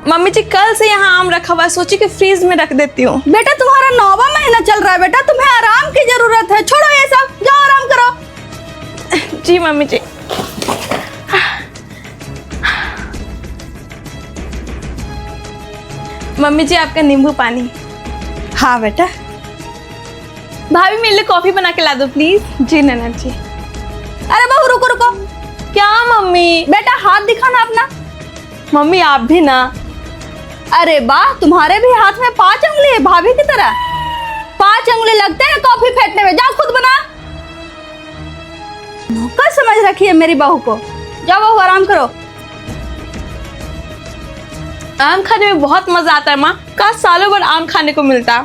Mummy जी कल से यहाँ आम रखा हुआ है, सोची कि फ्रीज में रख देती हूँ। बेटा तुम्हारा 9वां महीना चल रहा है बेटा, तुम्हें आराम की जरूरत है। छोड़ो ये सब, जाओ आराम करो। जी मम्मी जी। मम्मी जी आपका नींबू पानी। हाँ बेटा। भाभी मेरे लिए कॉफी बना के ला दो प्लीज। जी ननद जी। अरे बहू रुको रुको। क्या मम्मी? बेटा हाथ दिखाना अपना। मम्मी आप भी ना। अरे वाह, तुम्हारे भी हाथ में 5 उंगली है भाभी की तरह। 5 उंगली लगते हैं कॉफी फेंटने में। जाओ खुद बना। नौकर समझ रखी है मेरी बहू को। जाओ बहू आराम करो। आम खाने में बहुत मजा आता है माँ, काश सालों भर आम खाने को मिलता।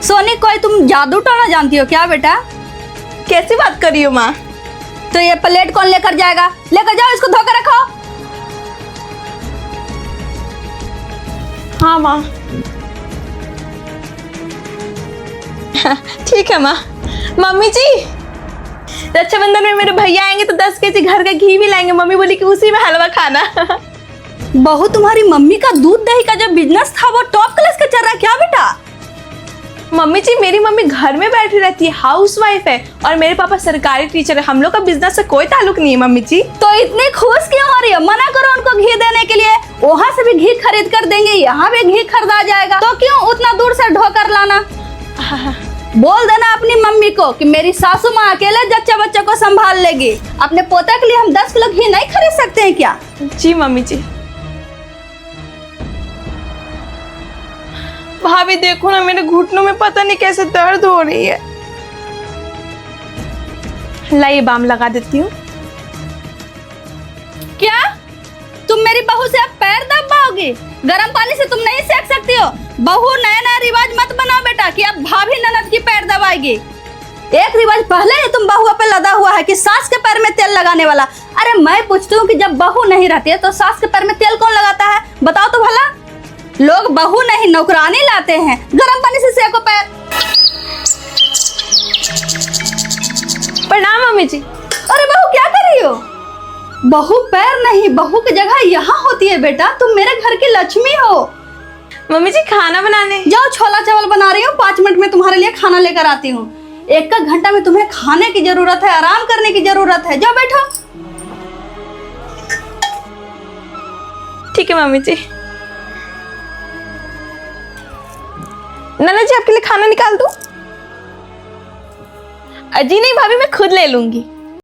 सोनी कोई तुम जादू टोना जानती हो क्या बेटा? कैसी बात कर रही हो माँ? तो ये प्लेट कौन लेकर जाएगा? लेकर जाओ, इसको धोकर रखो। हाँ माँ। ठीक है माँ। मम्मी जी रक्षाबंधन में मेरे भैया आएंगे तो 10 केजी घर का घी भी लाएंगे। मम्मी बोली कि उसी में हलवा खाना। बहू तुम्हारी मम्मी का दूध दही का जो बिजनेस था वो टॉप क्लास का चल रहा है क्या बेटा? मम्मी जी मेरी मम्मी घर में बैठी रहती है, हाउसवाइफ है, और मेरे पापा सरकारी टीचर है। हम लोग का बिजनेस से कोई ताल्लुक नहीं है मम्मी जी। तो इतनी खुश क्यों हो रही है? मना करो उनको घी देने के लिए। वहाँ से भी घी खरीद कर देंगे, यहाँ भी घी खरीदा जाएगा, तो क्यों उतना दूर से ढोकर लाना? बोल देना अपनी मम्मी को कि मेरी सासू माँ अकेले जच्चा बच्चा को संभाल लेगी। अपने पोता के लिए हम 10 किलो घी नहीं खरीद सकते हैं क्या? जी मम्मी जी। भाभी देखो ना, मेरे घुटनों में पता नहीं कैसे दर्द हो रही है। लाइए बाम लगा देती हूँ। क्या तुम मेरी बहू से अब पैर दबाओगी? गर्म पानी से तुम नहीं सेक सकती हो। बहू नया नया रिवाज मत बनाओ बेटा कि अब भाभी ननद की पैर दबाएगी। एक रिवाज पहले ही तुम बहू पे लदा हुआ है कि सास के पैर में तेल लगाने वाला। अरे मैं पूछती हूँ कि जब बहू नहीं रहती है तो सास के पैर में तेल कौन लगाता है? बताओ तो भला। लोग बहू नहीं नौकरानी लाते हैं। गर्म पानी से सेको पैर। प्रणाम मम्मी जी। अरे बहू क्या कर रही हो? बहू पैर नहीं, बहू की जगह यहाँ होती है बेटा। तुम मेरे घर की लक्ष्मी हो। मम्मी जी खाना बनाने जाओ, छोला चावल बना रही हूँ। 5 मिनट में तुम्हारे लिए खाना लेकर आती हूँ। 1 घंटा में तुम्हें खाने की जरूरत है, आराम करने की जरूरत है। जाओ बैठो। ठीक है मम्मी जी। नन्ना जी आपके लिए खाना निकाल दूं? जी नहीं भाभी, मैं खुद ले लूंगी।